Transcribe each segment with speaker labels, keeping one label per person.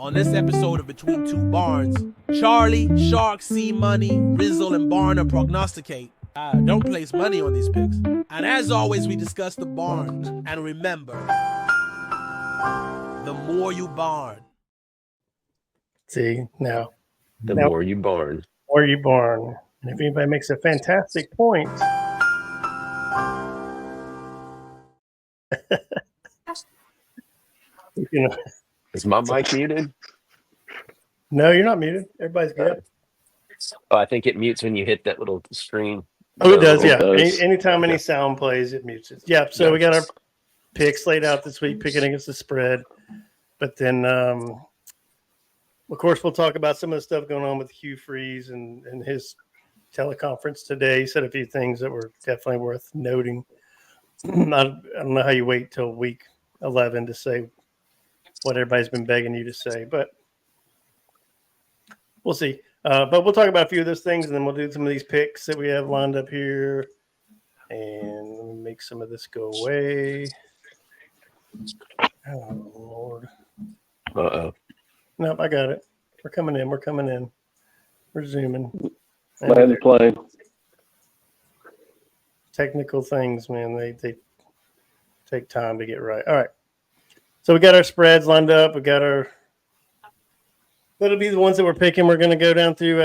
Speaker 1: On this episode of Between Two Barns, Charlie, Shark, C Money, Rizzle, and Barner prognosticate. Don't place money on these picks. And as always, we discuss the barn. And remember, the more you barn.
Speaker 2: See, now.
Speaker 3: The more you barn.
Speaker 2: The more you barn. And if anybody makes a fantastic point, you know.
Speaker 3: Is my mic muted?
Speaker 2: No, you're not muted. Everybody's good.
Speaker 3: Oh, I think it mutes when you hit that little screen.
Speaker 2: Oh, it does, yeah.
Speaker 3: Does.
Speaker 2: Anytime any sound plays, it mutes it. Yeah, so we got our picks laid out this week, picking against the spread. But then, of course, we'll talk about some of the stuff going on with Hugh Freeze and his teleconference today. He said a few things that were definitely worth noting. I don't know how you wait till week 11 to say what everybody's been begging you to say, but we'll see. But we'll talk about a few of those things, and then we'll do some of these picks that we have lined up here. And let me make some of this go away. Oh, Lord.
Speaker 3: Uh-oh.
Speaker 2: Nope, I got it. We're coming in. We're zooming.
Speaker 4: Land the plane.
Speaker 2: Technical things, man, they take time to get right. All right. So we got our spreads lined up. We got our – that'll be the ones that we're picking. We're going to go down through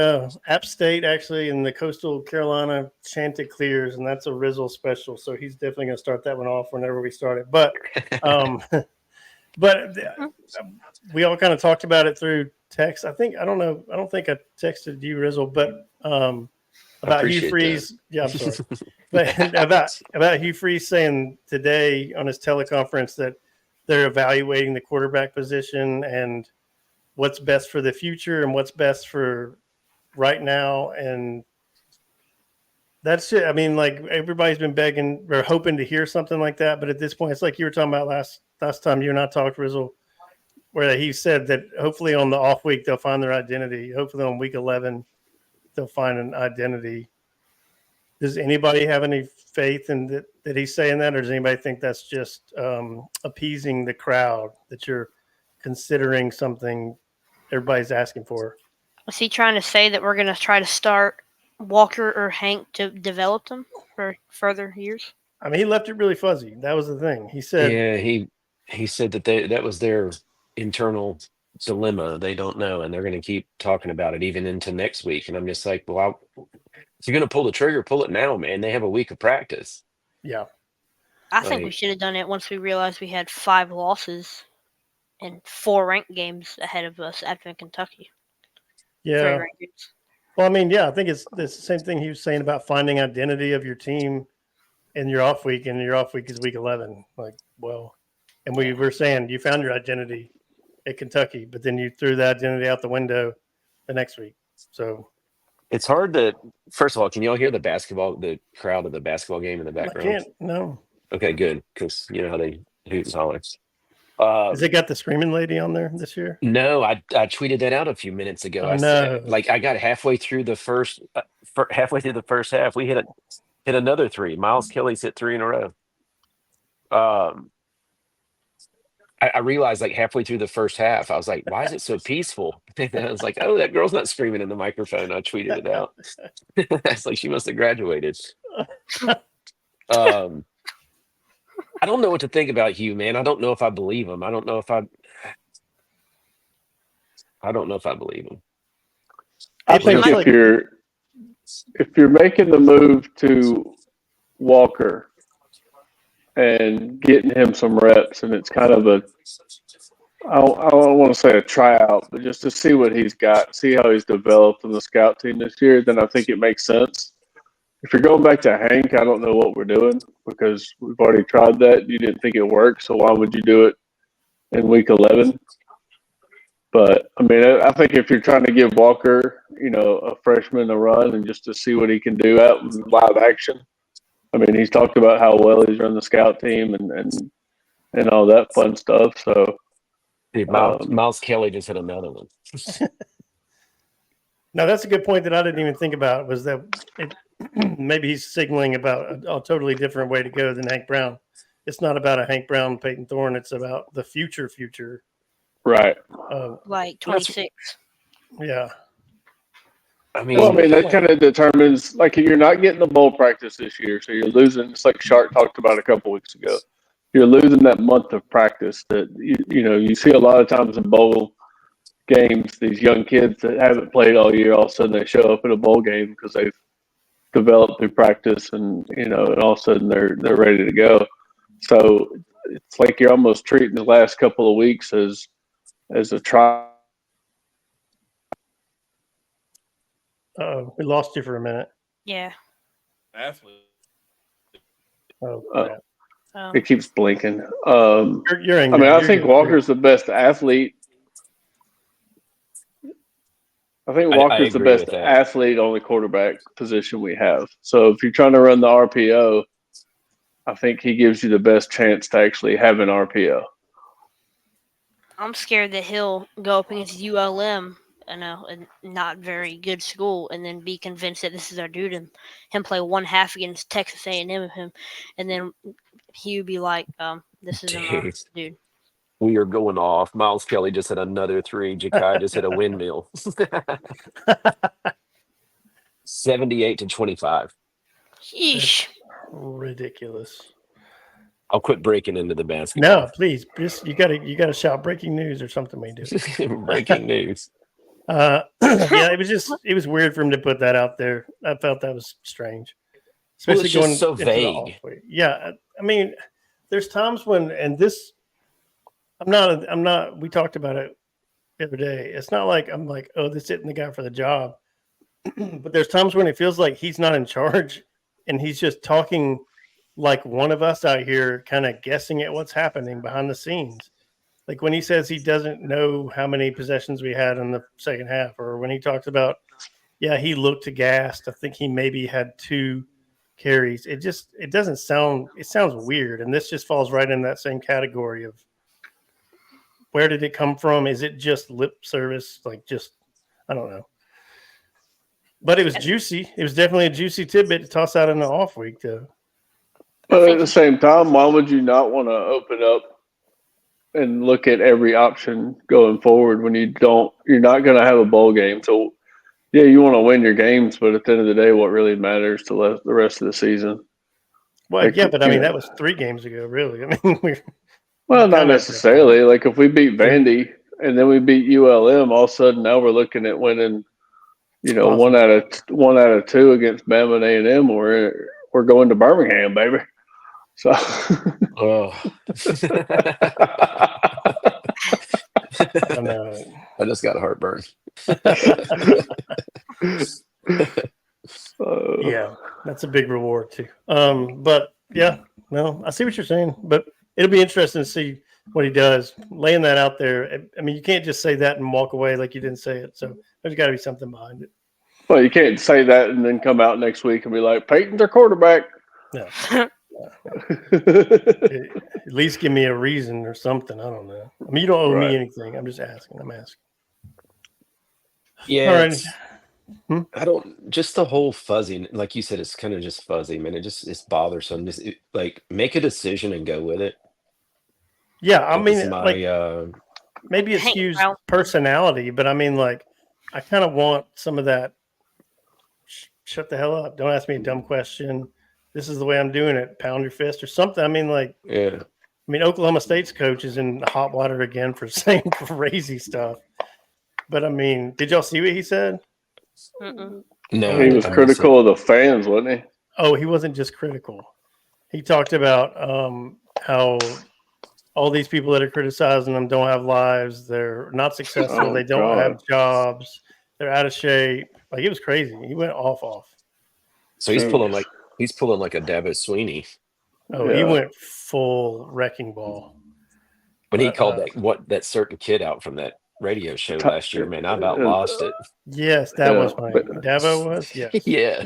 Speaker 2: App State, actually, in the Coastal Carolina Chanticleers, and that's a Rizzle special. So he's definitely going to start that one off whenever we start it. But we all kind of talked about it through text. I don't think I texted you, Rizzle, but about Hugh Freeze. That. Yeah, I'm sorry. But about Hugh Freeze saying today on his teleconference that they're evaluating the quarterback position and what's best for the future and what's best for right now. And that's it. I mean, like, everybody's been begging or hoping to hear something like that. But at this point, it's like you were talking about last time you and I talked, Rizzle, where he said that hopefully on the off week, they'll find their identity. Hopefully on week 11, they'll find an identity. Does anybody have any faith in that he's saying that, or does anybody think that's just appeasing the crowd, that you're considering something everybody's asking for?
Speaker 5: Was he trying to say that we're going to try to start Walker or Hank to develop them for further years?
Speaker 2: I mean, he left it really fuzzy. That was the thing. He said,
Speaker 3: yeah, he said that that was their internal dilemma. They don't know, and they're going to keep talking about it even into next week. And I'm just like, well, if you're going to pull the trigger, pull it now, man. They have a week of practice.
Speaker 2: Yeah.
Speaker 5: I think we should have done it once we realized we had 5 losses and 4 ranked games ahead of us after Kentucky.
Speaker 2: Yeah. Well, I mean, yeah, I think it's the same thing he was saying about finding identity of your team in your off week, and your off week is week 11. Like, well, and we were saying you found your identity at Kentucky, but then you threw that identity out the window the next week. So
Speaker 3: it's hard to. First of all, can y'all hear the crowd of the basketball game in the background?
Speaker 2: I can't. No.
Speaker 3: Okay, good, because you know how they hoot and holler.
Speaker 2: Has it got the screaming lady on there this year?
Speaker 3: No, I tweeted that out a few minutes ago.
Speaker 2: I
Speaker 3: said, like, I got halfway through the first half. We hit another 3. Miles Kelly's hit 3 in a row. I realized, like, halfway through the first half, I was like, why is it so peaceful? And I was like, oh, that girl's not screaming in the microphone. I tweeted it out. It's like she must have graduated. I don't know what to think about Hugh, man. I don't know if I believe him. I don't know if I believe him.
Speaker 4: I think if you're making the move to Walker and getting him some reps, and it's kind of I don't want to say a tryout, but just to see what he's got, see how he's developed in the scout team this year, then I think it makes sense. If you're going back to Hank, I don't know what we're doing, because we've already tried that. You didn't think it worked, so why would you do it in week 11? But, I mean, I think if you're trying to give Walker, a freshman a run and just to see what he can do out in live action, I mean, he's talked about how well he's run the scout team and all that fun stuff. So,
Speaker 3: dude, Miles Kelly just hit another one.
Speaker 2: No, that's a good point that I didn't even think about, was that maybe he's signaling about a totally different way to go than Hank Brown. It's not about a Hank Brown, Peyton Thorne. It's about the future
Speaker 4: Right.
Speaker 5: like 26.
Speaker 2: Yeah.
Speaker 3: I mean,
Speaker 4: Well, I mean, that kind of determines, like, you're not getting the bowl practice this year, so you're losing. It's like Shark talked about a couple weeks ago. You're losing that month of practice that, you see a lot of times in bowl games, these young kids that haven't played all year, all of a sudden they show up at a bowl game because they've developed through practice and all of a sudden they're ready to go. So it's like you're almost treating the last couple of weeks as a trial.
Speaker 2: We lost you for a minute.
Speaker 5: Yeah.
Speaker 1: Athlete.
Speaker 2: Oh, crap.
Speaker 4: It keeps blinking.
Speaker 2: You're in.
Speaker 4: I mean, I
Speaker 2: You're
Speaker 4: think
Speaker 2: good.
Speaker 4: Walker's the best athlete. I think
Speaker 3: I
Speaker 4: Walker's the
Speaker 3: agree
Speaker 4: best
Speaker 3: with that.
Speaker 4: athlete on the quarterback position we have. So if you're trying to run the RPO, I think he gives you the best chance to actually have an RPO.
Speaker 5: I'm scared that he'll go up against ULM, a not very good school, and then be convinced that this is our dude, and him play one half against Texas A&M of him, and then he would be like, "This isn't our dude."
Speaker 3: We are going off. Miles Kelly just hit another 3. Jakai just hit a windmill. 78-25.
Speaker 5: Yeesh.
Speaker 2: Ridiculous.
Speaker 3: I'll quit breaking into the basketball.
Speaker 2: No, please. Just you gotta shout breaking news or something we do.
Speaker 3: Breaking news.
Speaker 2: Yeah, it was weird for him to put that out there. I felt that was strange.
Speaker 3: Well,
Speaker 2: Especially
Speaker 3: it's just so
Speaker 2: into the
Speaker 3: vague.
Speaker 2: off-week. Yeah. I mean, there's times when, and this, I'm not, we talked about it the other day. It's not like I'm like, oh, this isn't the guy for the job. But there's times when it feels like he's not in charge and he's just talking like one of us out here, kind of guessing at what's happening behind the scenes. Like when he says he doesn't know how many possessions we had in the second half, or when he talks about, yeah, he looked gassed. I think he maybe had 2 carries. It doesn't sound, it sounds weird. And this just falls right in that same category of where did it come from? Is it just lip service? Like just, I don't know. But it was juicy. It was definitely a juicy tidbit to toss out in the off week too.
Speaker 4: But at the same time, why would you not want to open up and look at every option going forward when you're not going to have a bowl game? So, yeah, you want to win your games, but at the end of the day, what really matters to the rest of the season?
Speaker 2: Well, yeah, but I mean, that was 3 games ago, really. I mean,
Speaker 4: not necessarily. Like if we beat Vandy and then we beat ULM, all of a sudden now we're looking at winning, one out of 2 against Bama and A&M. We're going to Birmingham, baby. So,
Speaker 3: I just got a heartburn.
Speaker 2: Yeah, that's a big reward too. But yeah, no, I see what you're saying, but it'll be interesting to see what he does. Laying that out there. I mean, you can't just say that and walk away like you didn't say it. So there's got to be something behind it.
Speaker 4: Well, you can't say that and then come out next week and be like, Peyton's our quarterback.
Speaker 2: No. At least give me a reason or something. I don't know. I mean, you don't owe me anything. I'm just asking.
Speaker 3: Yeah.
Speaker 2: All right.
Speaker 3: I don't, just the whole fuzzy, like you said, it's kind of just fuzzy, man. It's bothersome. Just like make a decision and go with it.
Speaker 2: Yeah. I mean,
Speaker 3: my,
Speaker 2: maybe it's Hugh's personality, but I mean, like, I kind of want some of that. Shut the hell up. Don't ask me a dumb question. This is the way I'm doing it. Pound your fist or something. I mean, like,
Speaker 3: yeah.
Speaker 2: I mean, Oklahoma State's coach is in hot water again for saying crazy stuff. But I mean, did y'all see what he said?
Speaker 5: Mm-mm.
Speaker 3: No,
Speaker 4: he was critical of the fans, wasn't he?
Speaker 2: Oh, he wasn't just critical. He talked about how all these people that are criticizing them don't have lives. They're not successful. They don't have jobs. They're out of shape. Like, it was crazy. He went off.
Speaker 3: So he's pulling like a Davos Sweeney.
Speaker 2: Oh, yeah. He went full wrecking ball.
Speaker 3: When he called that certain kid out from that radio show last year, man, I about lost it.
Speaker 2: Yes, that was my Davo was. Yes.
Speaker 3: Yeah.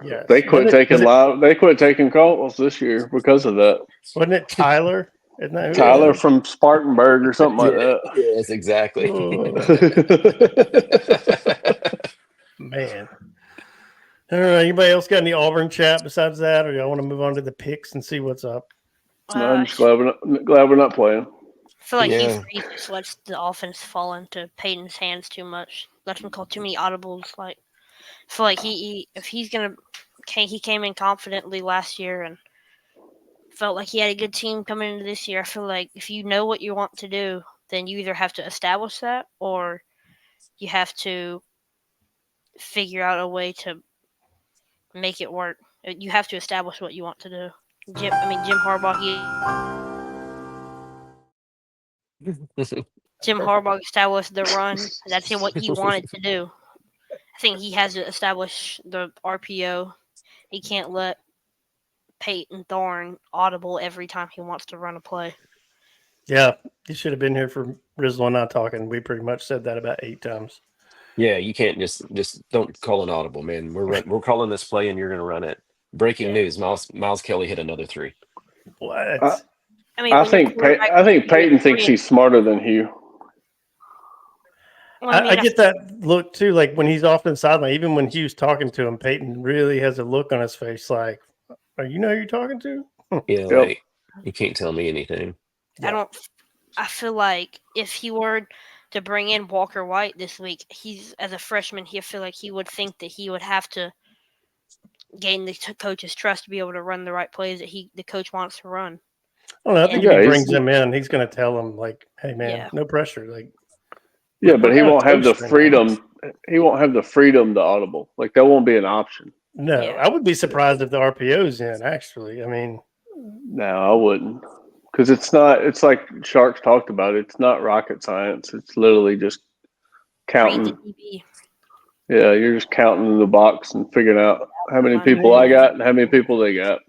Speaker 2: Yeah.
Speaker 4: They quit taking calls this year because of that.
Speaker 2: Wasn't it Tyler? Isn't that
Speaker 4: Tyler from Spartanburg or something like that?
Speaker 3: Yes, exactly.
Speaker 2: Man. All right. Anybody else got any Auburn chat besides that, or y'all want to move on to the picks and see what's up?
Speaker 4: No, I'm just glad we're not playing.
Speaker 5: feel like Hugh
Speaker 3: Yeah.
Speaker 5: Freeze just lets the offense fall into Peyton's hands too much. Lets him call too many audibles. Like, I feel like if he's gonna, he came in confidently last year and felt like he had a good team coming into this year. I feel like if you know what you want to do, then you either have to establish that or you have to figure out a way to make it work. You have to establish what you want to do. Jim Harbaugh. Jim Harbaugh established the run. That's what he wanted to do. I think he has to establish the RPO. He can't let Peyton Thorne audible every time he wants to run a play.
Speaker 2: Yeah, you should have been here for Rizzle and not talking. We pretty much said that about 8 times.
Speaker 3: Yeah, you can't just don't call an audible, man. We're calling this play and you're going to run it. Breaking news: Miles Kelly hit another 3.
Speaker 2: What?
Speaker 4: I think Peyton thinks he's smarter than Hugh.
Speaker 5: Well,
Speaker 2: I get that look too. Like when he's off the sideline, even when Hugh's talking to him, Peyton really has a look on his face like, "Are you know who you're talking to?"
Speaker 3: Yeah, like, you can't tell me anything.
Speaker 5: I feel like if he were to bring in Walker White this week, he's as a freshman, I feel like he would think that he would have to gain the coach's trust to be able to run the right plays that the coach wants to run.
Speaker 2: I don't know. I think if he brings him in, he's going to tell him like, "Hey, man, no pressure." Like,
Speaker 4: yeah, but he won't have the freedom. He won't have the freedom to audible. Like that won't be an option.
Speaker 2: No, I would be surprised if the RPO's in. Actually, I mean,
Speaker 4: no, I wouldn't, because it's not. It's like Sharks talked about. It's not rocket science. It's literally just counting. Yeah, you're just counting in the box and figuring out how many people I got and how many people they got.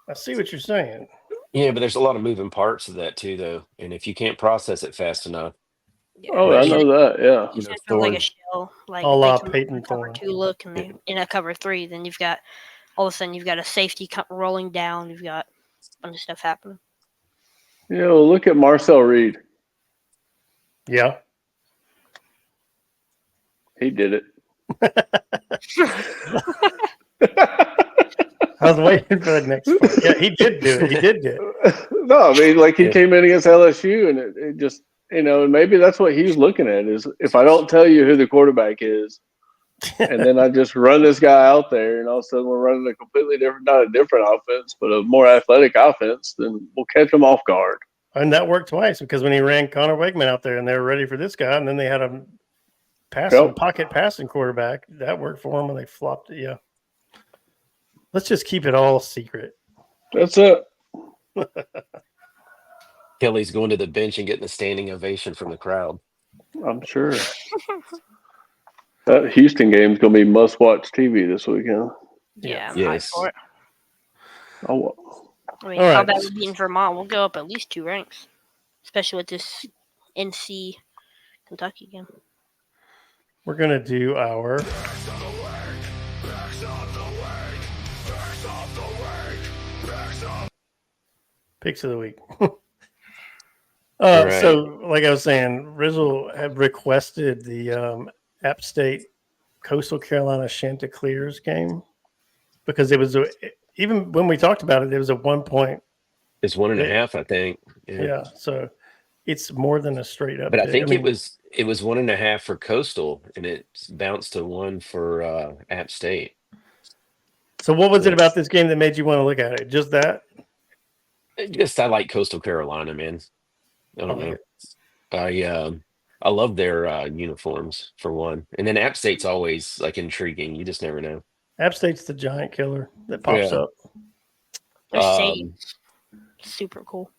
Speaker 2: I see what you're saying.
Speaker 3: Yeah, but there's a lot of moving parts to that too, though. And if you can't process it fast enough,
Speaker 4: I know that. Yeah,
Speaker 5: you feel like a shell, like
Speaker 2: Peyton
Speaker 5: cover 2 look, and they in a cover 3, then you've got all of a sudden you've got a safety rolling down. You've got a bunch of stuff happening.
Speaker 4: Yeah, well, look at Marcel Reed.
Speaker 2: Yeah,
Speaker 4: he did it.
Speaker 2: I was waiting for the next part. Yeah, he did do it. He did do it.
Speaker 4: No, I mean, like he came in against LSU, and it just, and maybe that's what he's looking at is if I don't tell you who the quarterback is, and then I just run this guy out there, and all of a sudden we're running a completely different, not a different offense, but a more athletic offense, then we'll catch them off guard.
Speaker 2: And that worked twice because when he ran Connor Wegman out there and they were ready for this guy, and then they had a pocket passing quarterback, that worked for him and they flopped it. Yeah. Let's just keep it all secret.
Speaker 4: That's it.
Speaker 3: Kelly's going to the bench and getting a standing ovation from the crowd.
Speaker 4: I'm sure. That Houston game is going to be must-watch TV this weekend.
Speaker 5: Yeah, I'm
Speaker 3: yes.
Speaker 5: hyped for it.
Speaker 4: Oh,
Speaker 5: I mean, how bad we beat in Vermont? We'll go up at least 2 ranks, especially with this NC Kentucky game.
Speaker 2: We're going to do our picks of the week. So, like I was saying, Rizzle had requested the App State Coastal Carolina Chanticleers game because it was even when we talked about it, it was a 1 point.
Speaker 3: It's 1.5, I think.
Speaker 2: Yeah, so it's more than a straight up.
Speaker 3: But I think it was 1.5 for Coastal, and it bounced to 1 for App State.
Speaker 2: So what was it about this game that made you want to look at it? Just that?
Speaker 3: I like Coastal Carolina, man. I don't know. I love their uniforms for one, and then App State's always like intriguing. You just never know.
Speaker 2: App State's the giant killer that pops up.
Speaker 5: Their stadium's super cool.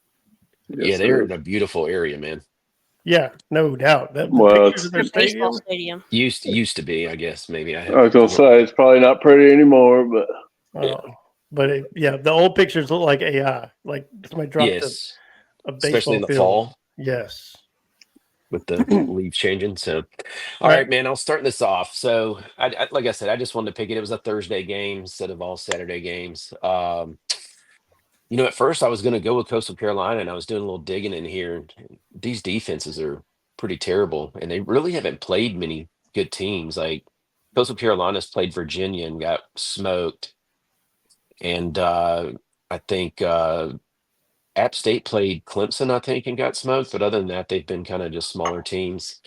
Speaker 3: Yeah, they're in a beautiful area, man.
Speaker 2: Yeah, no doubt. The pictures of their
Speaker 5: stadium
Speaker 3: used to be, I guess. Maybe I
Speaker 4: was gonna say it's probably not pretty anymore, but
Speaker 2: the old pictures look like AI. Like somebody dropped a baseball
Speaker 3: especially in the
Speaker 2: field.
Speaker 3: fall.
Speaker 2: Yes,
Speaker 3: with the leaves changing. So, all right, man, I'll start this off. So, I like I said, I just wanted to pick it. It was a Thursday game instead of all Saturday games. At first I was going to go with Coastal Carolina, and I was doing a little digging in here. These defenses are pretty terrible, and they really haven't played many good teams. Like Coastal Carolina's played Virginia and got smoked, and I think App State played Clemson, I think, and got smoked. But other than that, they've been kind of just smaller teams.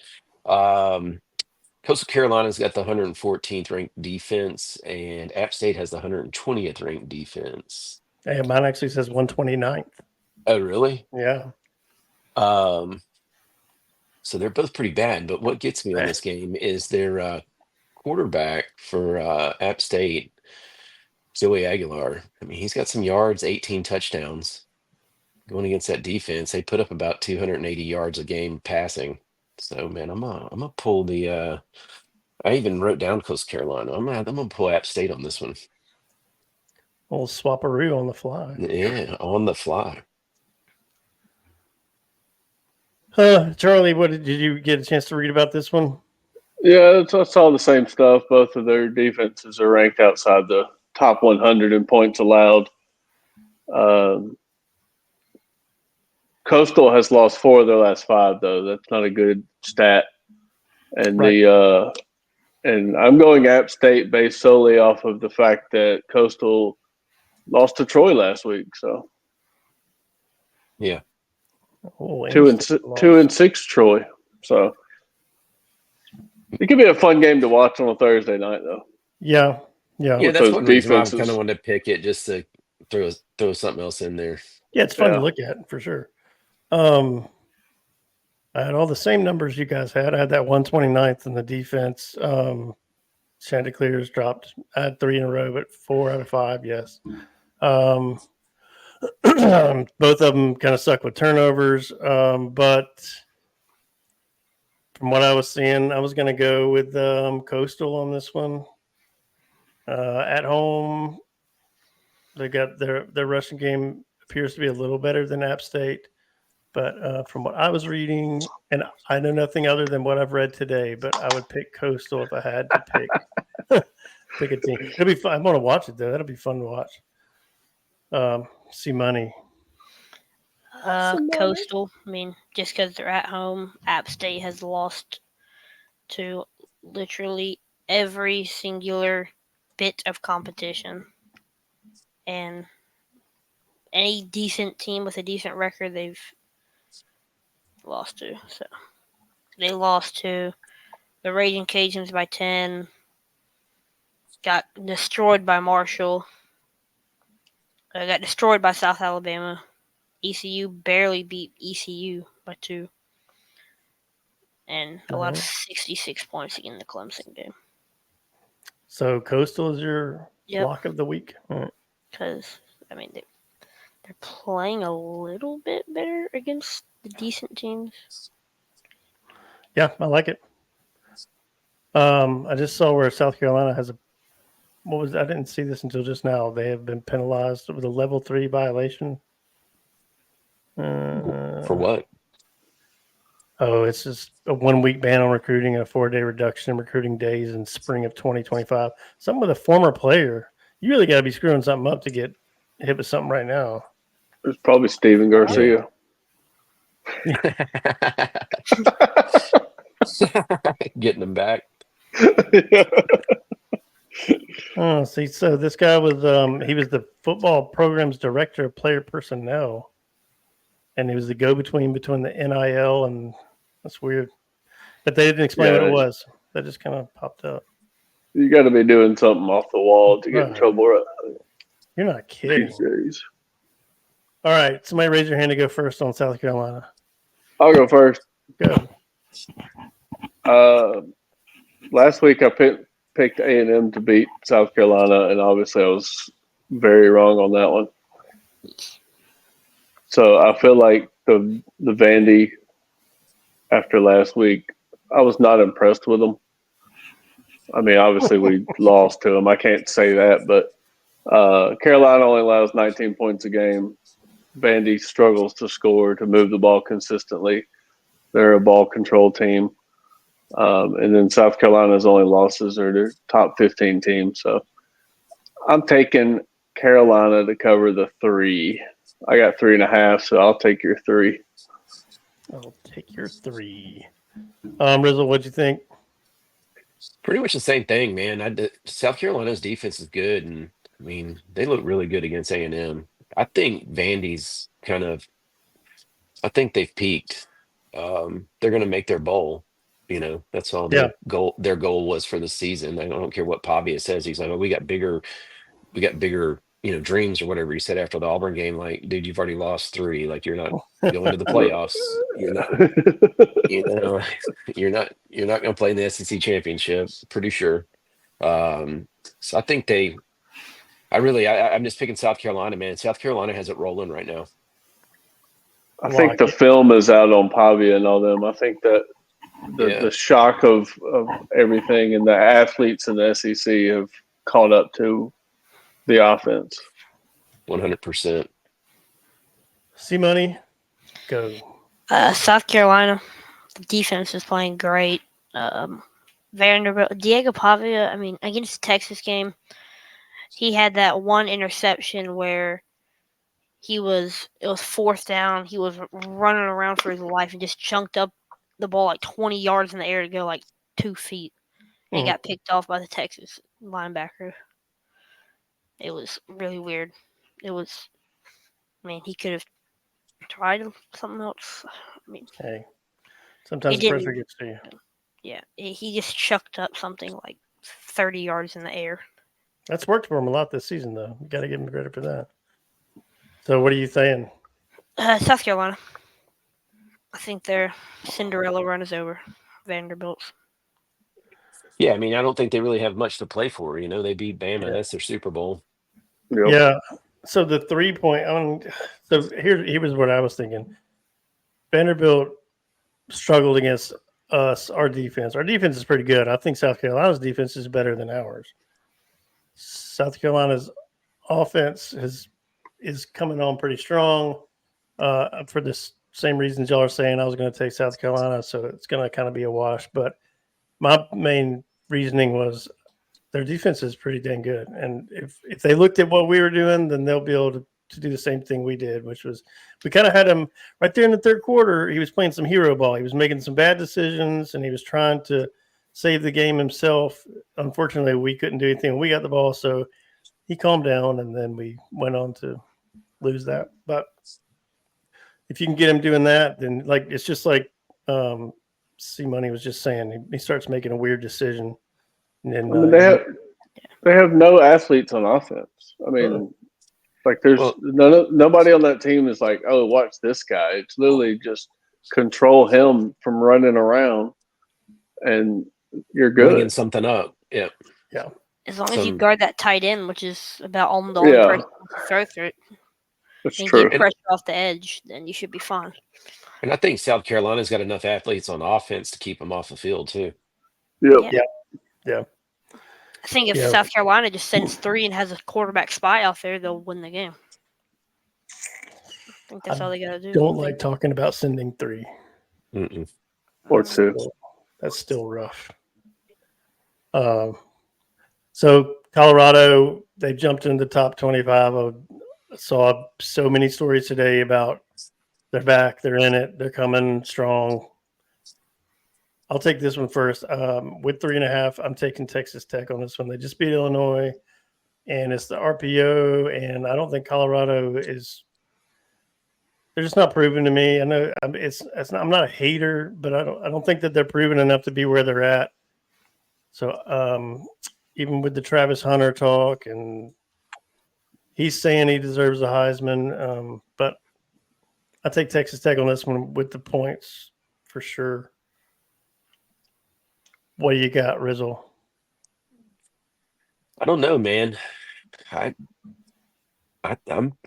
Speaker 3: Coastal Carolina's got the 114th ranked defense, and App State has the 120th ranked defense.
Speaker 2: Hey, mine actually says 129th.
Speaker 3: Oh, really?
Speaker 2: Yeah.
Speaker 3: So they're both pretty bad. But what gets me on this game is their quarterback for App State, Joey Aguilar. I mean, he's got some yards, 18 touchdowns. Going against that defense, they put up about 280 yards a game passing. So, man, I'm gonna pull the. I even wrote down Coastal Carolina. I'm gonna pull App State on this one.
Speaker 2: Old swapperoo on the fly.
Speaker 3: Yeah, on the fly.
Speaker 2: Charlie, what did you get a chance to read about this one?
Speaker 4: Yeah, it's all the same stuff. Both of their defenses are ranked outside the top 100 in points allowed. Coastal has lost 4 of their last 5, though. That's not a good stat. And
Speaker 2: right.
Speaker 4: And I'm going App State based solely off of the fact that Coastal lost to Troy last week. So
Speaker 3: yeah,
Speaker 4: 2-6 Troy. So it could be a fun game to watch on a Thursday night, though.
Speaker 2: Yeah.
Speaker 3: That's one reason why I kind of wanted to pick it, just to throw something else in there.
Speaker 2: Yeah, it's fun to look at for sure. I had all the same numbers you guys had. I had that 129th in the defense. Chanticleer's dropped. I had 3 in a row, but 4 out of 5, yes. Both of them kind of suck with turnovers. But from what I was seeing, I was going to go with Coastal on this one. At home, they got their rushing game appears to be a little better than App State. But from what I was reading, and I know nothing other than what I've read today, but I would pick Coastal if I had to pick a team. It'll be fun. I want to watch it, though. That'll be fun to watch. See money.
Speaker 5: Coastal. I mean, just because they're at home, App State has lost to literally every singular bit of competition. And any decent team with a decent record, they've lost to. So they lost to the Raging Cajuns by 10. Got destroyed by Marshall. Got destroyed by South Alabama. ECU barely beat ECU by 2. And allowed 66 points in the Clemson game.
Speaker 2: So Coastal is your lock of the week?
Speaker 5: Because, I mean, they're playing a little bit better against the decent teams.
Speaker 2: Yeah, I like it. I just saw where South Carolina has I didn't see this until just now. They have been penalized with a level 3 violation.
Speaker 3: For what?
Speaker 2: Oh, it's just a 1-week ban on recruiting and a 4-day reduction in recruiting days in spring of 2025. Something with a former player. You really got to be screwing something up to get hit with something right now.
Speaker 4: It's probably Steven Garcia.
Speaker 3: Getting them back.
Speaker 2: Oh, see, so this guy was he was the football program's director of player personnel, and he was the go-between between the NIL and that's weird. But they didn't explain what it was. That just kind of popped up.
Speaker 4: You got to be doing something off the wall to get in trouble.
Speaker 2: You're not kidding.
Speaker 4: These days.
Speaker 2: All right, somebody raise your hand to go first on South Carolina.
Speaker 4: I'll go first.
Speaker 2: Go.
Speaker 4: Last week I picked A&M to beat South Carolina, and obviously I was very wrong on that one. So I feel like the Vandy after last week, I was not impressed with them. I mean, obviously we lost to them. I can't say that, but Carolina only allows 19 points a game. Vandy struggles to score, to move the ball consistently. They're a ball control team. And then South Carolina's only losses are their top 15 team. So I'm taking Carolina to cover the 3. I got 3.5, so I'll take your 3.
Speaker 2: I'll take your 3. Rizzle, what'd you think?
Speaker 3: Pretty much the same thing, man. South Carolina's defense is good, and I mean they look really good against A&M. I think Vandy's kind of. I think they've peaked. They're going to make their bowl. That's all
Speaker 2: Yeah.
Speaker 3: their goal. Their goal was for the season. I don't care what Pavia says. He's like, "Oh, we got bigger, dreams or whatever." He said after the Auburn game, like, "Dude, you've already lost 3. Like, you're not going to the playoffs. You're not. You know, You're not going to play in the SEC championship. Pretty sure." So I think I'm just picking South Carolina, man. South Carolina has it rolling right now.
Speaker 4: I think the film is out on Pavia and all them. I think that the shock of everything and the athletes in the SEC have caught up to the offense.
Speaker 3: 100%.
Speaker 2: C-Money, go.
Speaker 5: South Carolina, the defense is playing great. Vanderbilt, Diego Pavia, against the Texas game, he had that one interception where it was 4th down. He was running around for his life and just chunked up the ball like 20 yards in the air to go like 2 feet. And he got picked off by the Texas linebacker. It was really weird. He could have tried something else.
Speaker 2: Hey, sometimes the pressure gets to you.
Speaker 5: Yeah, he just chucked up something like 30 yards in the air.
Speaker 2: That's worked for him a lot this season, though. You got to give him credit for that. So what are you saying?
Speaker 5: South Carolina. I think their Cinderella run is over. Vanderbilt's.
Speaker 3: Yeah, I don't think they really have much to play for. They beat Bama. Yeah. That's their Super Bowl.
Speaker 2: Yep. Yeah. So the 3-point. So here was what I was thinking. Vanderbilt struggled against us. Our defense is pretty good. I think South Carolina's defense is better than ours. South Carolina's offense is coming on pretty strong. For this same reasons y'all are saying, I was going to take South Carolina, so it's going to kind of be a wash. But my main reasoning was their defense is pretty dang good. And if they looked at what we were doing, then they'll be able to do the same thing we did, which was we kind of had him right there in the third quarter. He was playing some hero ball. He was making some bad decisions, and he was trying to save the game himself. Unfortunately, we couldn't do anything. We got the ball, so he calmed down, and then we went on to lose that. But if you can get him doing that, then it's just like C-Money was just saying. He starts making a weird decision. And then,
Speaker 4: they have no athletes on offense. There's nobody on that team is like, oh, watch this guy. It's literally just control him from running around, and you're good.
Speaker 3: Bringing something up. Yeah.
Speaker 2: Yeah.
Speaker 5: As long as you guard that tight end, which is about the only person to throw through it.
Speaker 4: That's true.
Speaker 5: Get pressure off the edge, then you should be fine.
Speaker 3: And I think South Carolina's got enough athletes on offense to keep them off the field too.
Speaker 2: Yep. Yeah.
Speaker 5: I think if South Carolina just sends 3 and has a quarterback spy out there, they'll win the game. I think that's all they got to do.
Speaker 2: Don't like talking about sending 3.
Speaker 3: Mm-mm.
Speaker 4: Or 2.
Speaker 2: That's still rough. So Colorado, they jumped into the top 25. I saw so many stories today about they're back, they're in it, they're coming strong. I'll take this one first. With 3.5, I'm taking Texas Tech on this one. They just beat Illinois, and it's the RPO, and I don't think Colorado is – they're just not proven to me. I know I'm not a hater, but I don't think that they're proven enough to be where they're at. So even with the Travis Hunter talk, and he's saying he deserves a Heisman, but I take Texas Tech on this one with the points for sure. What do you got, Rizzle?
Speaker 3: I don't know, man. I'm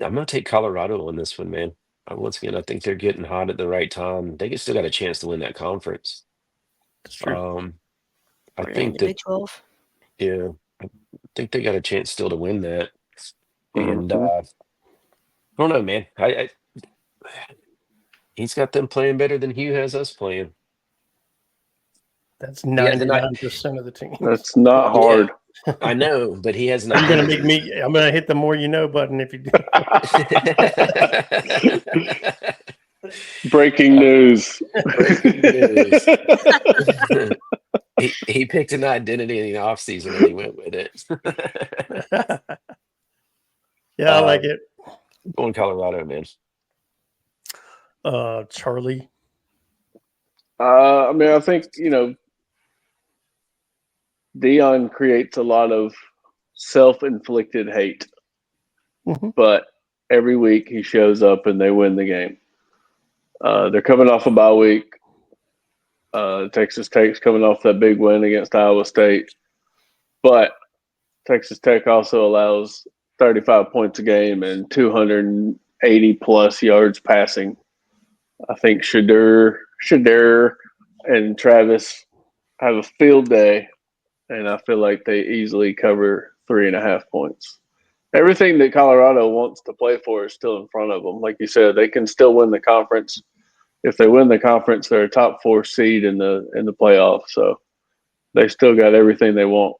Speaker 3: gonna take Colorado on this one, man. Once again, I think they're getting hot at the right time. They still got a chance to win that conference.
Speaker 2: That's true.
Speaker 3: I think that
Speaker 5: Big 12.
Speaker 3: Yeah, I think they got a chance still to win that. And I don't know, man. He's got them playing better than Hugh has us playing.
Speaker 2: That's 99% of the team.
Speaker 4: That's not hard.
Speaker 3: Yeah, I know, but he has not.
Speaker 2: I'm gonna hit the more you know button if you do.
Speaker 4: Breaking news.
Speaker 3: He picked an identity in the offseason and he went with it.
Speaker 2: Yeah, I like it.
Speaker 3: Going Colorado, man.
Speaker 2: Charlie.
Speaker 4: I mean, I think, Dion creates a lot of self-inflicted hate, but every week he shows up and they win the game. They're coming off a bye week. Texas Tech's coming off that big win against Iowa State, but Texas Tech also allows 35 points a game and 280 plus yards passing. I think Shadur and Travis have a field day, and I feel like they easily cover 3.5 points. Everything that Colorado wants to play for is still in front of them. Like you said, they can still win the conference. If they win the conference, they're a top 4 seed in the playoffs. So they still got everything they want.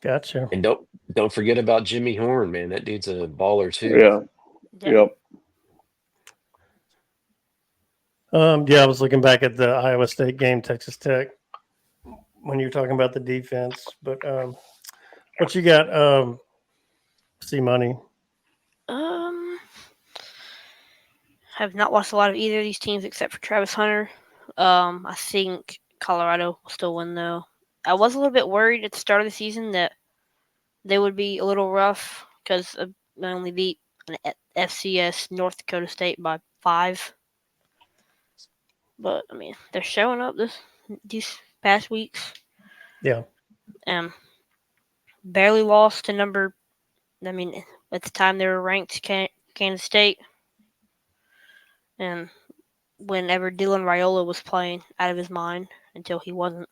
Speaker 2: Gotcha.
Speaker 3: And don't forget about Jimmy Horn, man. That dude's a baller too.
Speaker 4: Yeah. Yep.
Speaker 2: I was looking back at the Iowa State game, Texas Tech, when you were talking about the defense. But what you got, C-Money?
Speaker 5: Have not watched a lot of either of these teams except for Travis Hunter. I think Colorado will still win, though. I was a little bit worried at the start of the season that they would be a little rough because they only beat an FCS North Dakota State by 5. But, I mean, they're showing up these past weeks.
Speaker 2: Yeah.
Speaker 5: Barely lost to at the time they were ranked Kansas State. And whenever Dylan Raiola was playing out of his mind until he wasn't,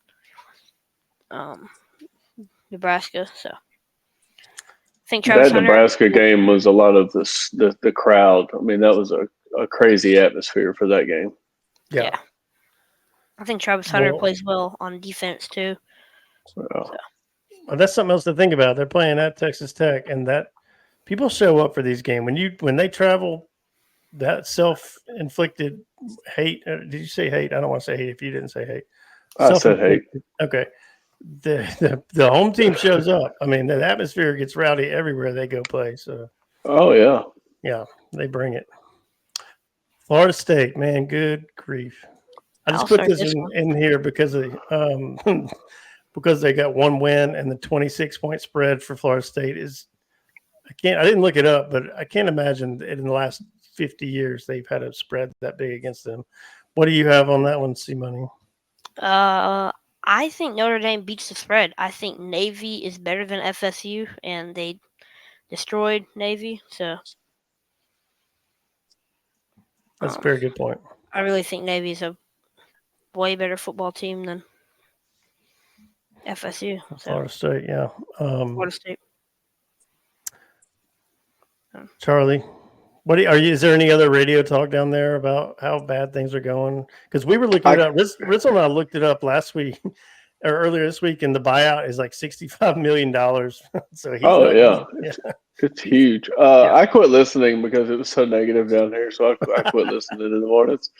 Speaker 5: Nebraska. So I think Travis Hunter,
Speaker 4: Nebraska game was a lot of the crowd. I mean, that was a crazy atmosphere for that game.
Speaker 2: Yeah.
Speaker 5: I think Travis Hunter plays well on defense too.
Speaker 2: Well, that's something else to think about. They're playing at Texas Tech, and that people show up for these games. When they travel, that self-inflicted hate. Did you say hate? I don't want to say hate if you didn't say hate.
Speaker 4: I said hate.
Speaker 2: Okay. The home team shows up. I mean, the atmosphere gets rowdy everywhere they go play. So.
Speaker 4: Oh yeah.
Speaker 2: Yeah, they bring it. Florida State, man, good grief. I just put this in here because of because they got one win and the 26-point spread for Florida State is I didn't look it up, but I can't imagine that in the last 50 years they've had a spread that big against them. What do you have on that one, C-Money?
Speaker 5: I think Notre Dame beats the spread. I think Navy is better than FSU, and they destroyed Navy. So
Speaker 2: that's a very good point.
Speaker 5: I really think Navy is a way better football team than FSU.
Speaker 2: Florida State, yeah.
Speaker 5: Florida State.
Speaker 2: Charlie, is there any other radio talk down there about how bad things are going? Because we were looking it up. Rizzo and I looked it up last week or earlier this week, and the buyout is like $65 million. So
Speaker 4: it's huge. I quit listening because it was so negative down here, so I quit listening in the mornings.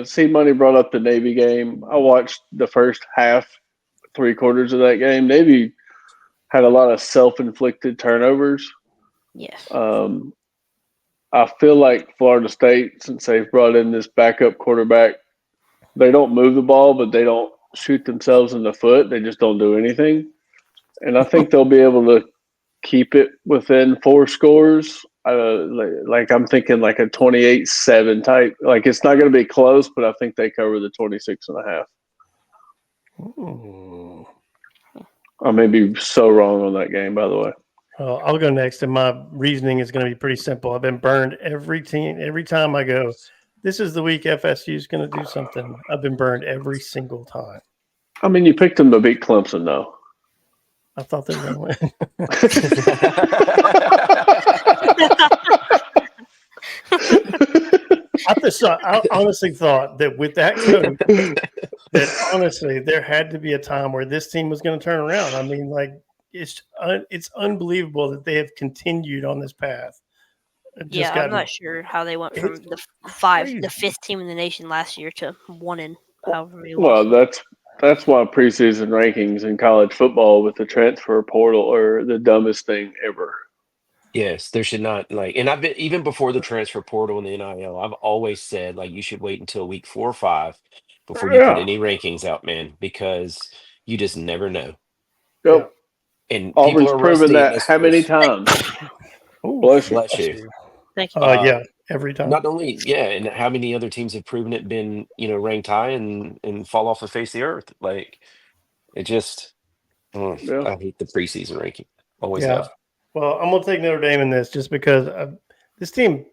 Speaker 4: C-Money brought up the Navy game. I watched the first half, 3/4 of that game. Navy had a lot of self-inflicted turnovers.
Speaker 5: Yes.
Speaker 4: I feel like Florida State, since they've brought in this backup quarterback, they don't move the ball, but they don't shoot themselves in the foot. They just don't do anything. And I think they'll be able to keep it within 4 scores. Like I'm thinking like a 28-7 type. Like it's not going to be close, but I think they cover the 26.5. I may be so wrong on that game, by the way.
Speaker 2: I'll go next, and my reasoning is going to be pretty simple. I've been burned every time I go. This is the week FSU is going to do something. I've been burned every single time.
Speaker 4: I mean, you picked them to beat Clemson, though.
Speaker 2: I thought they were going to win. I honestly thought that with that coach, that honestly there had to be a time where this team was going to turn around. I mean, like it's unbelievable that they have continued on this path.
Speaker 5: I'm not sure how they went from the 5th team in the nation last year to 1 in however many.
Speaker 4: Well, That's why preseason rankings in college football with the transfer portal are the dumbest thing ever.
Speaker 3: Yes, there should not and I've been even before the transfer portal and the NIL, I've always said you should wait until week 4 or 5 before you put
Speaker 4: Yeah.
Speaker 3: any rankings out, man, because you just never know.
Speaker 2: Yeah.
Speaker 4: Yep.
Speaker 3: And people
Speaker 4: Auburn's
Speaker 3: are
Speaker 4: proven
Speaker 3: rusty in
Speaker 4: that
Speaker 3: this
Speaker 4: how many
Speaker 3: first.
Speaker 4: times?
Speaker 2: Ooh,
Speaker 4: Bless you.
Speaker 3: Bless you.
Speaker 5: Thank you.
Speaker 2: Yeah, every time.
Speaker 3: Not only, and how many other teams have proven it, been ranked high and fall off the face of the earth? It just,
Speaker 4: Yeah.
Speaker 3: I hate the preseason ranking. Always
Speaker 2: Yeah.
Speaker 3: have.
Speaker 2: Well, I'm gonna take Notre Dame in this just because this team.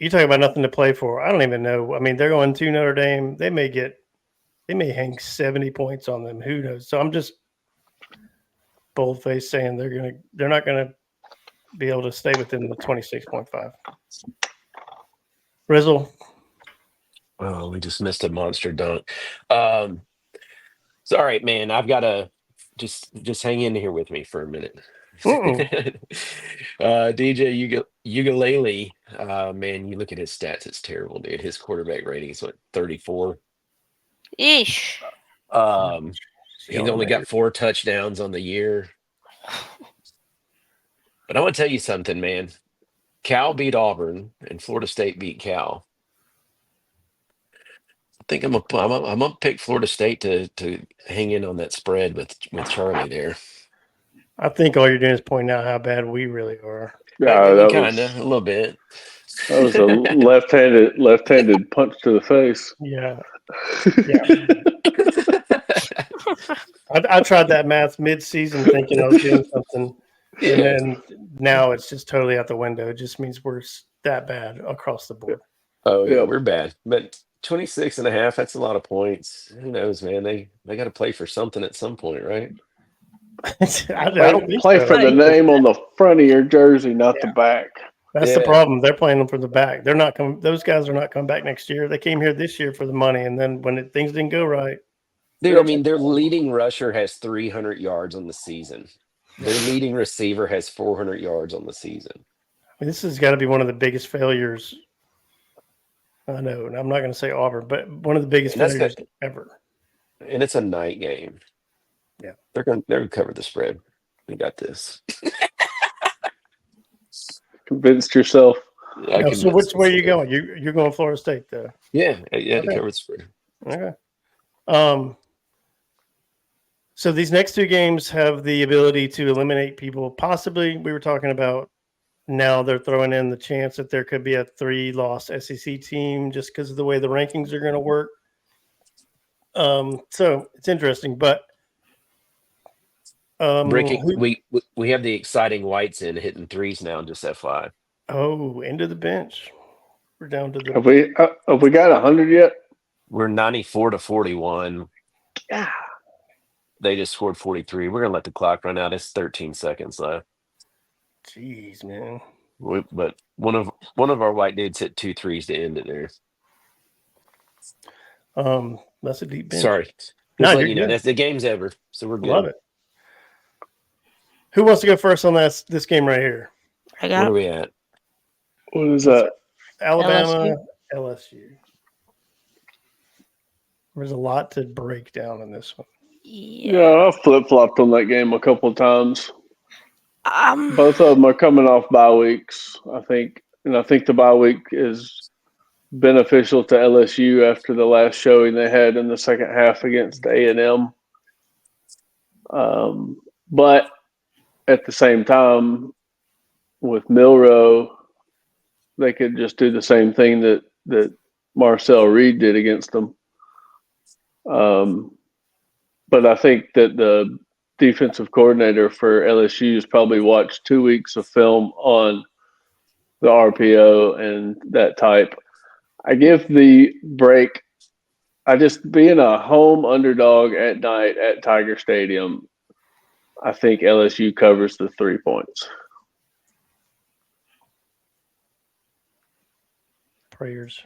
Speaker 2: You talk about nothing to play for. I don't even know. I mean, they're going to Notre Dame. They may hang 70 points on them. Who knows? So I'm just bold-faced saying they're not gonna be able to stay within the 26.5. Rizzle.
Speaker 3: Oh, we just missed a monster dunk. So, all right, man, I've got to just hang in here with me for a minute. DJ Ukulele, man, you look at his stats, it's terrible, dude. His quarterback rating is 34.
Speaker 5: Eesh.
Speaker 3: He's only got 4 touchdowns on the year. But I want to tell you something, man. Cal beat Auburn and Florida State beat Cal. I think I'm gonna pick Florida State to hang in on that spread with Charlie there.
Speaker 2: I think all you're doing is pointing out how bad we really are.
Speaker 4: Yeah,
Speaker 3: Kind of a little bit.
Speaker 4: That was a left-handed punch to the face.
Speaker 2: Yeah. I tried that math mid-season thinking I was doing something, and then now it's just totally out the window. It just means we're that bad across the board.
Speaker 3: Oh yeah, we're bad. But 26.5, that's a lot of points. Who knows, man? They got to play for something at some point, right?
Speaker 2: I don't think
Speaker 4: play
Speaker 2: so.
Speaker 4: for the name on the front of your jersey, not the back.
Speaker 2: That's the problem. They're playing them from the back. They're not coming. Those guys are not coming back next year. They came here this year for the money, and then when things didn't go right,
Speaker 3: dude. I mean, their leading rusher has 300 yards on the season. Their leading receiver has 400 yards on the season.
Speaker 2: I mean, this has got to be one of the biggest failures. I know, and I'm not going to say Auburn, but one of the biggest failures ever.
Speaker 3: And it's a night game.
Speaker 2: Yeah,
Speaker 3: they're gonna cover the spread. We got this.
Speaker 4: Convinced yourself.
Speaker 2: So which way are you going? You're going Florida State, though.
Speaker 3: Yeah, to cover the spread.
Speaker 2: Okay. So these next 2 games have the ability to eliminate people. Possibly, we were talking about. Now they're throwing in the chance that there could be a 3-loss SEC team just because of the way the rankings are going to work. So it's interesting, but
Speaker 3: we have the exciting whites in hitting threes now. Just FYI.
Speaker 2: Oh, into the bench. We're down to the.
Speaker 4: Have we got 100 yet?
Speaker 3: We're 94-41.
Speaker 4: Yeah.
Speaker 3: They just scored 43. We're gonna let the clock run out. It's 13 seconds left.
Speaker 2: Jeez, man.
Speaker 3: But one of our white dudes hit 2 threes to end it there.
Speaker 2: That's a deep bench.
Speaker 3: Sorry. Just that's the game's over. So we're good.
Speaker 2: Love it. Who wants to go first on this game right here?
Speaker 5: I got
Speaker 3: Where are we at?
Speaker 4: What is that?
Speaker 2: Alabama, LSU. There's a lot to break down in this one.
Speaker 4: Yeah, I flip-flopped on that game a couple of times. Both of them are coming off bye weeks, I think. And I think the bye week is beneficial to LSU after the last showing they had in the second half against A&M. But at the same time, with Milroe, they could just do the same thing that Marcel Reed did against them. But I think that the defensive coordinator for LSU has probably watched 2 weeks of film on the RPO and that type. I give the break. I just being a home underdog at night at Tiger Stadium, I think LSU covers the 3 points.
Speaker 2: Prayers.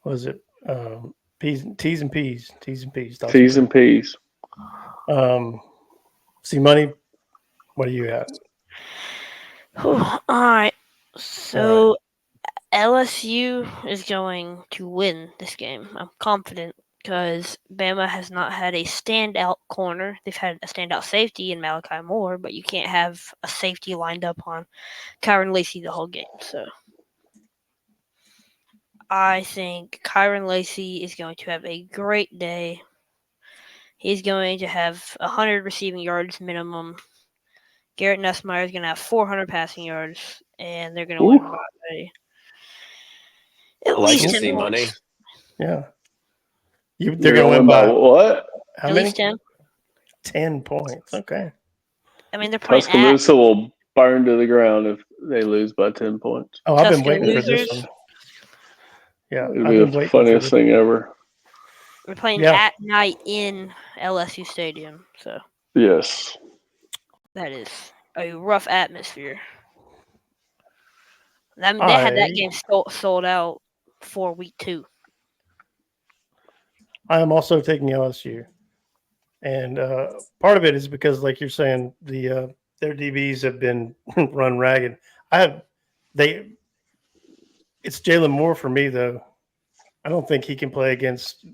Speaker 2: Was it T's and P's? T's and P's.
Speaker 4: T's and P's.
Speaker 2: See money. What do you have?
Speaker 5: All right. So LSU LSU is going to win this game. I'm confident because Bama has not had a standout corner. They've had a standout safety in Malachi Moore, but you can't have a safety lined up on Kyron Lacey the whole game. So I think Kyron Lacey is going to have a great day. He's going to have 100 receiving yards minimum. Garrett Nussmeier is going to have 400 passing yards, and they're going to win by at least 10
Speaker 3: Legacy money.
Speaker 5: points.
Speaker 2: Yeah. They're going to win by
Speaker 4: what?
Speaker 2: How
Speaker 5: At
Speaker 2: many?
Speaker 5: least 10.
Speaker 2: 10 points. Okay.
Speaker 5: I mean, they're playing
Speaker 4: Tuscaloosa will burn to the ground if they lose by 10 points.
Speaker 2: Oh, I've been waiting for this one. Yeah,
Speaker 4: It'd
Speaker 2: I've
Speaker 4: be
Speaker 2: been
Speaker 4: the
Speaker 2: waiting
Speaker 4: funniest thing ever.
Speaker 5: We're playing at night in LSU Stadium, so
Speaker 4: Yes.
Speaker 5: that is a rough atmosphere. I mean, they had that game sold out for week 2.
Speaker 2: I am also taking LSU, and part of it is because, like you're saying, their DBs have been run ragged. It's Jalen Moore for me though. I don't think he can play against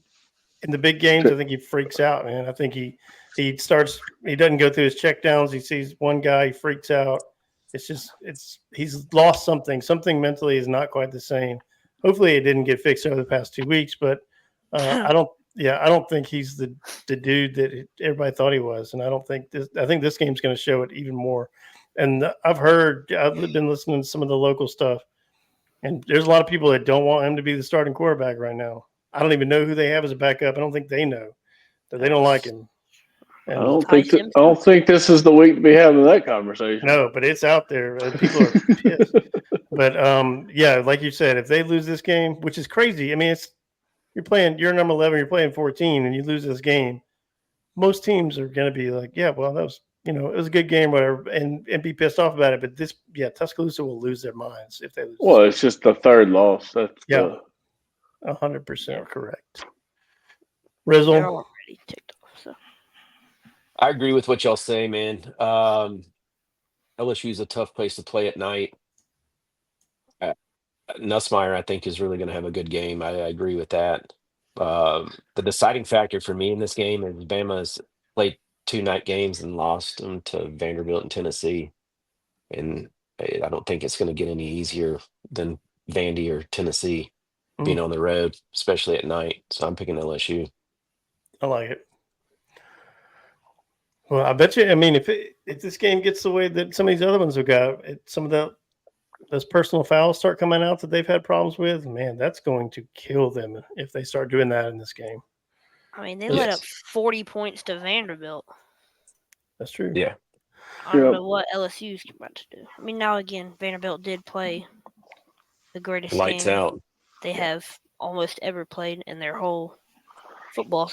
Speaker 2: in the big games. I think he freaks out, man. I think he doesn't go through his checkdowns. He sees one guy, he freaks out. He's lost something. Something mentally is not quite the same. Hopefully it didn't get fixed over the past 2 weeks, but I don't think he's the dude that everybody thought he was. And I think this game's going to show it even more. And I've been listening to some of the local stuff, and there's a lot of people that don't want him to be the starting quarterback right now. I don't even know who they have as a backup. I don't think they know that they don't like him. And
Speaker 4: I don't think this is the week to be having that conversation.
Speaker 2: No, but it's out there. People are pissed. But like you said, if they lose this game, which is crazy. I mean, you're number 11, you're playing 14, and you lose this game. Most teams are going to be like, yeah, well, that was, it was a good game, whatever, and be pissed off about it. But Tuscaloosa will lose their minds if they lose.
Speaker 4: Well, it's just the third loss. That's
Speaker 2: 100% correct. Rizzle.
Speaker 3: I agree with what y'all say, man. LSU is a tough place to play at night. Nussmeier, I think, is really going to have a good game. I agree with that. The deciding factor for me in this game is Bama's played 2 night games and lost them to Vanderbilt and Tennessee. And I don't think it's going to get any easier than Vandy or Tennessee being on the road, especially at night. So I'm picking LSU.
Speaker 2: I like it. Well, I bet you. I mean, if this game gets the way that some of these other ones have got, some of those personal fouls start coming out that they've had problems with, man, that's going to kill them if they start doing that in this game.
Speaker 5: I mean, they let up 40 points to Vanderbilt.
Speaker 2: That's true.
Speaker 3: Yeah.
Speaker 5: I don't know what LSU's about to do. I mean, now again, Vanderbilt did play the greatest
Speaker 3: lights
Speaker 5: game
Speaker 3: out
Speaker 5: they have almost ever played in their whole football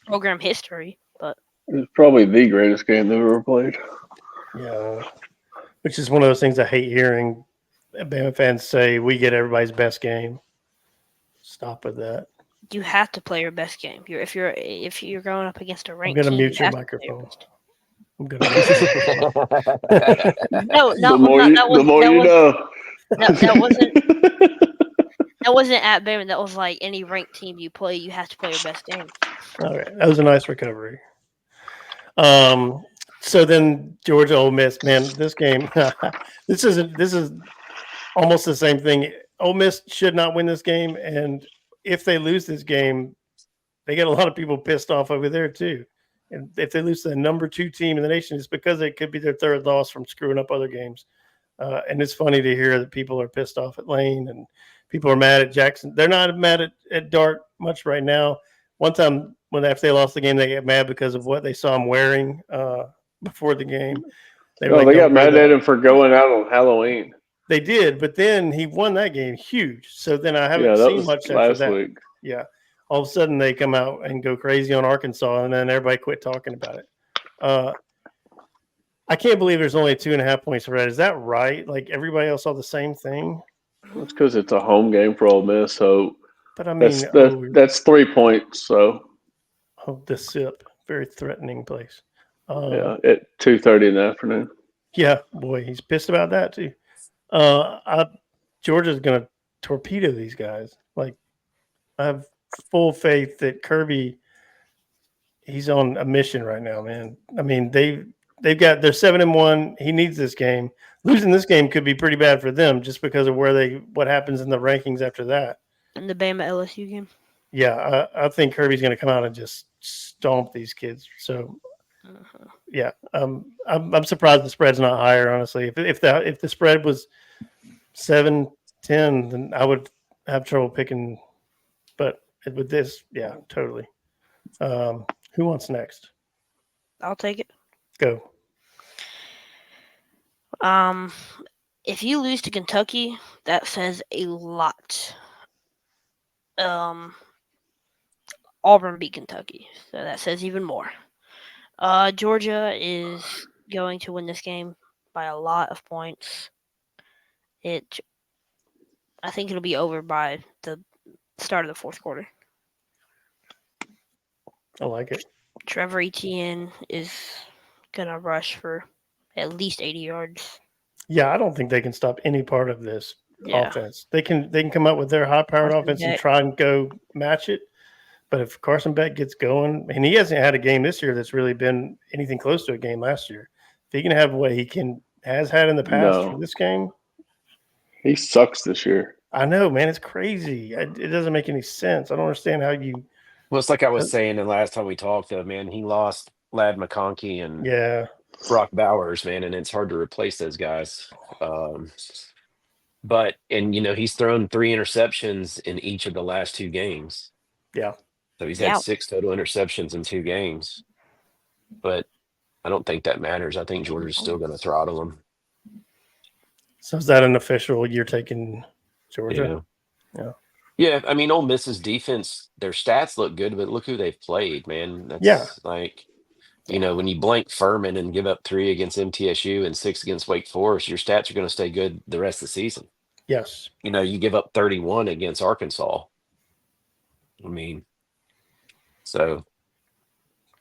Speaker 5: program history. But
Speaker 4: it's probably the greatest game they've ever played.
Speaker 2: Yeah, which is one of those things I hate hearing Bama fans say. We get everybody's best game. Stop with that.
Speaker 5: You have to play your best game. If you're going up against a ranked
Speaker 2: team, I'm going to mute your microphone. I'm going to mute
Speaker 5: No,
Speaker 4: the more you know.
Speaker 5: That wasn't at Bama. That was like any ranked team you play. You have to play your best game.
Speaker 2: All right, that was a nice recovery. So then Georgia Ole Miss, man, this game, this is almost the same thing. Ole Miss should not win this game, and if they lose this game, they get a lot of people pissed off over there too. And if they lose to the number 2 team in the nation, it's because it could be their third loss from screwing up other games. And it's funny to hear that people are pissed off at Lane and people are mad at Jackson. They're not mad at Dart much right now. One time after they lost the game, they get mad because of what they saw him wearing before the game.
Speaker 4: They got mad at him for going out on Halloween.
Speaker 2: They did, but then he won that game huge. So then I haven't seen much after that.
Speaker 4: Week.
Speaker 2: Yeah. All of a sudden they come out and go crazy on Arkansas, and then everybody quit talking about it. I can't believe there's only 2.5 points for that. Is that right? Like everybody else saw the same thing?
Speaker 4: It's because it's a home game for Ole Miss, so
Speaker 2: but I mean
Speaker 4: that's 3 points. So
Speaker 2: the SIP, very threatening place.
Speaker 4: At 2:30 in the afternoon.
Speaker 2: Yeah, boy, he's pissed about that too. Georgia's going to torpedo these guys. Like, I have full faith that Kirby, he's on a mission right now, man. I mean, they're 7-1. He needs this game. Losing this game could be pretty bad for them just because of what happens in the rankings after that.
Speaker 5: And the Bama LSU game.
Speaker 2: Yeah, I think Kirby's going to come out and just stomp these kids. So, yeah, I'm surprised the spread's not higher. Honestly, if the spread was 7-10, then I would have trouble picking. But with this, yeah, totally. Who wants next?
Speaker 5: I'll take it.
Speaker 2: Go.
Speaker 5: If you lose to Kentucky, that says a lot. Auburn beat Kentucky, so that says even more. Georgia is going to win this game by a lot of points. I think it'll be over by the start of the fourth quarter.
Speaker 2: I like it.
Speaker 5: Trevor Etienne is gonna rush for at least 80 yards.
Speaker 2: Yeah, I don't think they can stop any part of this offense. They can come up with their high-powered offense and try and go match it. But if Carson Beck gets going, and he hasn't had a game this year that's really been anything close to a game last year, if he can have what he has had in the past for this game,
Speaker 4: he sucks this year.
Speaker 2: I know, man. It's crazy. It doesn't make any sense. I don't understand how you.
Speaker 3: Well, it's like I was saying the last time we talked, though, man. He lost Lad McConkey and Brock Bowers, man, and it's hard to replace those guys. But he's thrown 3 interceptions in each of the last 2 games.
Speaker 2: Yeah.
Speaker 3: So he's had 6 total interceptions in 2 games. But I don't think that matters. I think Georgia's still going to throttle him.
Speaker 2: So is that an official? You're taking Georgia?
Speaker 3: Yeah. I mean, Ole Miss's defense, their stats look good, but look who they've played, man. That's when you blank Furman and give up 3 against MTSU and 6 against Wake Forest, your stats are going to stay good the rest of the season.
Speaker 2: Yes.
Speaker 3: You give up 31 against Arkansas. I mean, so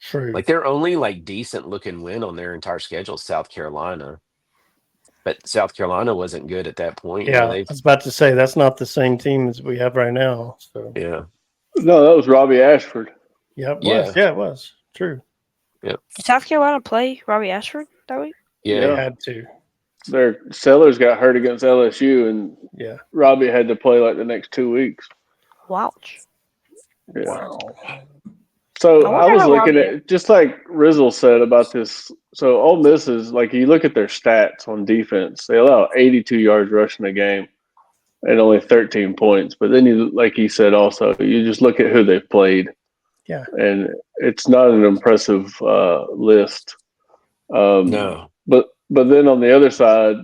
Speaker 2: true.
Speaker 3: Like their only decent looking win on their entire schedule is South Carolina. But South Carolina wasn't good at that point.
Speaker 2: Yeah, I was about to say that's not the same team as we have right now. So
Speaker 3: yeah.
Speaker 4: No, that was Robbie Ashford.
Speaker 2: Yeah, it was. Yeah, it was. True.
Speaker 3: Yep.
Speaker 5: Did South Carolina play Robbie Ashford that week?
Speaker 3: Yeah.
Speaker 2: They had to.
Speaker 4: Their Sellers got hurt against LSU, and Robbie had to play like the next 2 weeks.
Speaker 5: Ouch.
Speaker 4: Yeah.
Speaker 2: Wow.
Speaker 4: So I was looking at, just like Rizzle said about this. So Ole Miss is, like, you look at their stats on defense, they allow 82 yards rushing a game and only 13 points. But then you, like he said also, you just look at who they've played.
Speaker 2: Yeah.
Speaker 4: And it's not an impressive list.
Speaker 3: No.
Speaker 4: But then on the other side,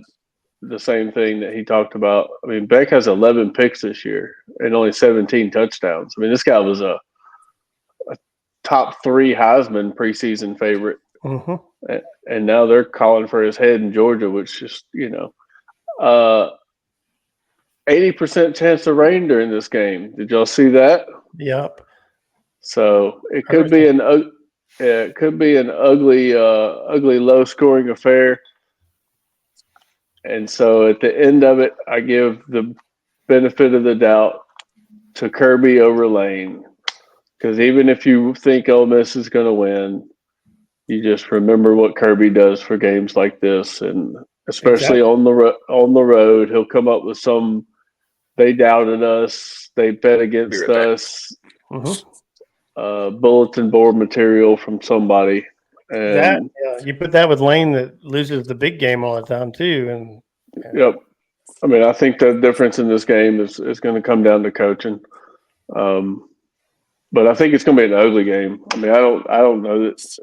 Speaker 4: the same thing that he talked about. I mean, Beck has 11 picks this year and only 17 touchdowns. I mean, this guy was a top 3 Heisman preseason favorite.
Speaker 2: Mm-hmm.
Speaker 4: And now they're calling for his head in Georgia, which just, 80% chance of rain during this game. Did y'all see that?
Speaker 2: Yep.
Speaker 4: So it could be an ugly low scoring affair. And so at the end of it, I give the benefit of the doubt to Kirby over Lane. Because even if you think Ole Miss is going to win, you just remember what Kirby does for games like this, and especially on the road, he'll come up with some. They doubted us. They bet against us.
Speaker 2: Mm-hmm.
Speaker 4: Bulletin board material from somebody. And
Speaker 2: you put that with Lane that loses the big game all the time too, and
Speaker 4: yep. I mean, I think the difference in this game is going to come down to coaching. But I think it's going to be an ugly game. I mean, I don't know that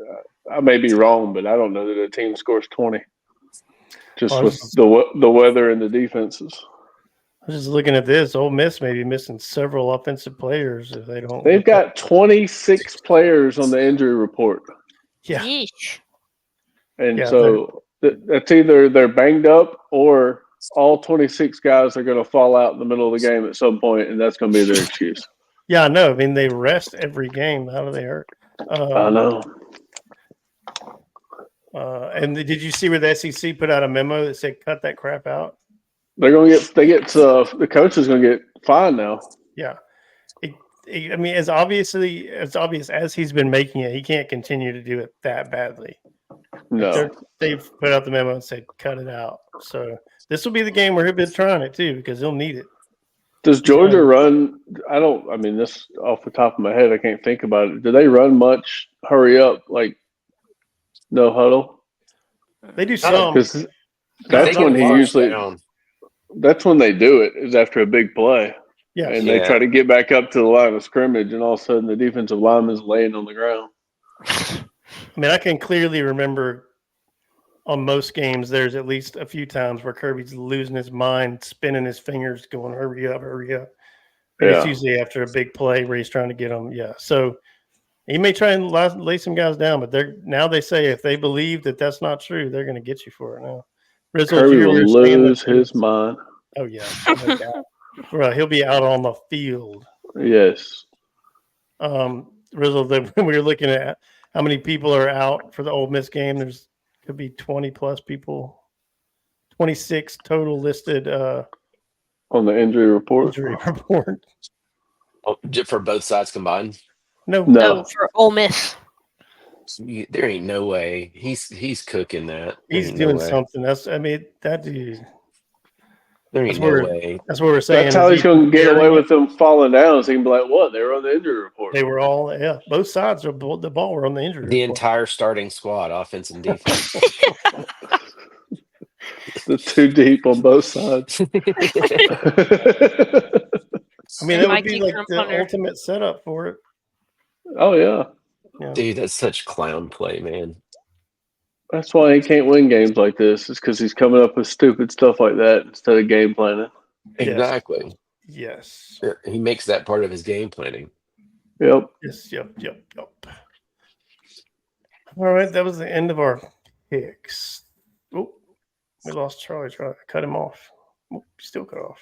Speaker 4: I may be wrong, but I don't know that a team scores 20 just with the weather and the defenses.
Speaker 2: I was just looking at this. Ole Miss may be missing several offensive players if they don't.
Speaker 4: They've got 26 players on the injury report.
Speaker 2: Yeah.
Speaker 5: Yeesh.
Speaker 4: And so that's either they're banged up or all 26 guys are going to fall out in the middle of the game at some point, and that's going to be their excuse.
Speaker 2: Yeah, I know. I mean, they rest every game. How do they hurt?
Speaker 4: I know.
Speaker 2: And did you see where the SEC put out a memo that said cut that crap out?
Speaker 4: The coach is gonna get fined now.
Speaker 2: Yeah. I mean, as obvious as he's been making it, he can't continue to do it that badly.
Speaker 4: No.
Speaker 2: They've put out the memo and said cut it out. So this will be the game where he'll be trying it too because he'll need it.
Speaker 4: Does Georgia run? I mean, this off the top of my head, I can't think about it. Do they run much hurry up, like no huddle?
Speaker 2: They do some.
Speaker 4: Because that's when that's when they do it, is after a big play.
Speaker 2: Yeah.
Speaker 4: And they try to get back up to the line of scrimmage, and all of a sudden the defensive lineman's laying on the ground.
Speaker 2: I mean, I can clearly remember on most games, there's at least a few times where Kirby's losing his mind, spinning his fingers, going, hurry up, hurry up. And it's usually after a big play where he's trying to get them. Yeah. So he may try and lay some guys down, but now they say if they believe that that's not true, they're going to get you for it now.
Speaker 4: Kirby will lose his mind.
Speaker 2: Oh, yeah. Right, he'll be out on the field.
Speaker 4: Yes.
Speaker 2: Rizzo, when we were looking at how many people are out for the Ole Miss game, could be 20 plus people, 26 total listed
Speaker 4: on the injury report.
Speaker 3: Oh, for both sides combined?
Speaker 2: No,
Speaker 5: for Ole Miss.
Speaker 3: There ain't no way he's cooking that.
Speaker 2: He's doing something. That dude.
Speaker 3: There ain't no way.
Speaker 2: That's what we're saying.
Speaker 4: That's how he's going to get away with them falling down. So he can be like, "What? They were on the injury report."
Speaker 2: They were all, both sides of the ball were on the injury report.
Speaker 3: The entire starting squad, offense and defense.
Speaker 4: The two deep on both sides.
Speaker 2: I mean, that would be like the ultimate setup for it.
Speaker 4: Oh yeah.
Speaker 3: Dude, that's such clown play, man.
Speaker 4: That's why he can't win games like this. It's because he's coming up with stupid stuff like that instead of game planning.
Speaker 3: Exactly.
Speaker 2: Yes.
Speaker 3: He makes that part of his game planning.
Speaker 4: Yep.
Speaker 2: Yes. Yep. All right, that was the end of our picks. Oh, we lost Charlie. Try to cut him off. Still cut off.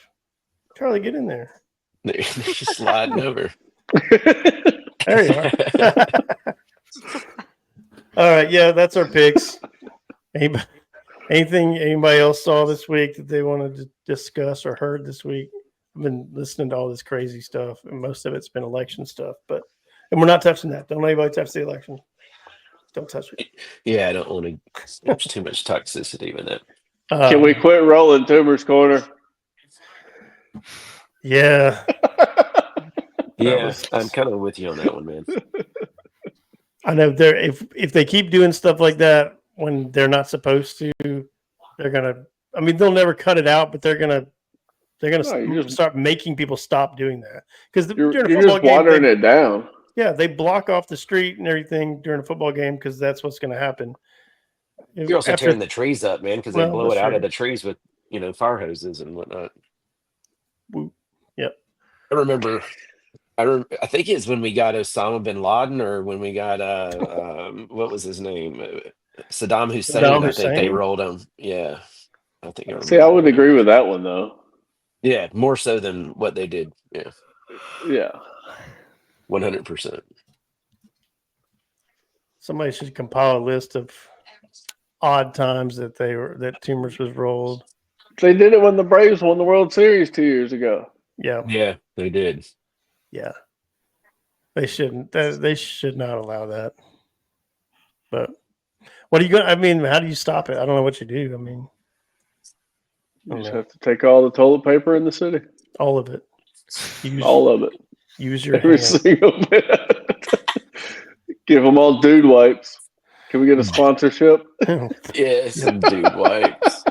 Speaker 2: Charlie, get in there.
Speaker 3: He's sliding over.
Speaker 2: There you are. All right, that's our picks. Anything anybody else saw this week that they wanted to discuss or heard this week? I've been listening to all this crazy stuff, and most of it's been election stuff. And we're not touching that. Don't anybody touch the election. Don't touch it.
Speaker 3: Yeah, I don't want to. There's too much toxicity in it.
Speaker 4: Can we quit rolling Toomer's corner?
Speaker 2: Yeah.
Speaker 3: Yeah, I'm kind of with you on that one, man.
Speaker 2: I know if they keep doing stuff like that when they're not supposed to, they're gonna. I mean, they'll never cut it out, but they're gonna start making people stop doing that because
Speaker 4: you're just watering it down.
Speaker 2: Yeah, they block off the street and everything during a football game because that's what's going to happen.
Speaker 3: You're also tearing the trees up, man, because they blow it out of the trees with fire hoses and whatnot.
Speaker 2: Yep.
Speaker 3: I remember. I think it's when we got Osama bin Laden, or when we got what was his name, Saddam Hussein. I think they rolled him. Yeah, I think.
Speaker 4: I would agree with that one though.
Speaker 3: Yeah, more so than what they did. Yeah.
Speaker 4: Yeah.
Speaker 3: 100%.
Speaker 2: Somebody should compile a list of odd times that Tumors was rolled.
Speaker 4: They did it when the Braves won the World Series 2 years ago.
Speaker 2: Yeah,
Speaker 3: they did.
Speaker 2: Yeah, they shouldn't. They should not allow that. But what are you going? I mean, how do you stop it? I don't know what you do. I mean,
Speaker 4: you just have to take all the toilet paper in the city.
Speaker 2: All of it.
Speaker 4: All of it.
Speaker 2: Use your
Speaker 4: every
Speaker 2: hand.
Speaker 4: Single bit. Give them all dude wipes. Can we get a sponsorship?
Speaker 3: Yeah, some dude wipes.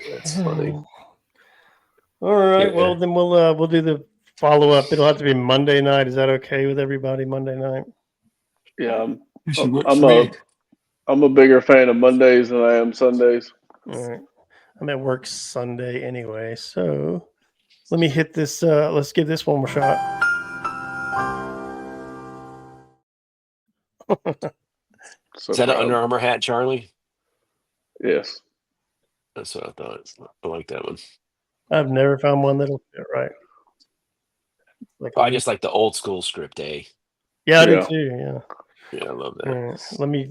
Speaker 3: That's funny.
Speaker 2: All right. Yeah. Well, then we'll do the follow up. It'll have to be Monday night. Is that okay with everybody? Monday night.
Speaker 4: Yeah, I'm a bigger fan of Mondays than I am Sundays.
Speaker 2: All right. I'm at work Sunday anyway, so let me hit this. Let's give this one more shot.
Speaker 3: Is that an Under Armour hat, Charlie?
Speaker 4: Yes.
Speaker 3: That's what I thought. I like that one.
Speaker 2: I've never found one that'll fit right.
Speaker 3: I just like the old school script A.
Speaker 2: Yeah, I do too. Yeah.
Speaker 3: Yeah, I love that.
Speaker 2: Right.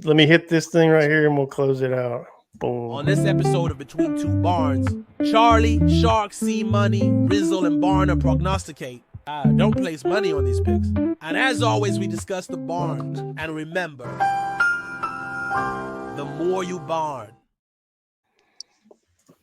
Speaker 2: Let me hit this thing right here, and we'll close it out.
Speaker 1: On this episode of Between Two Barns, Charlie, Shark, C-Money, Rizzle, and Barner prognosticate. Don't place money on these picks. And as always, we discuss the barn. And remember, the more you barn,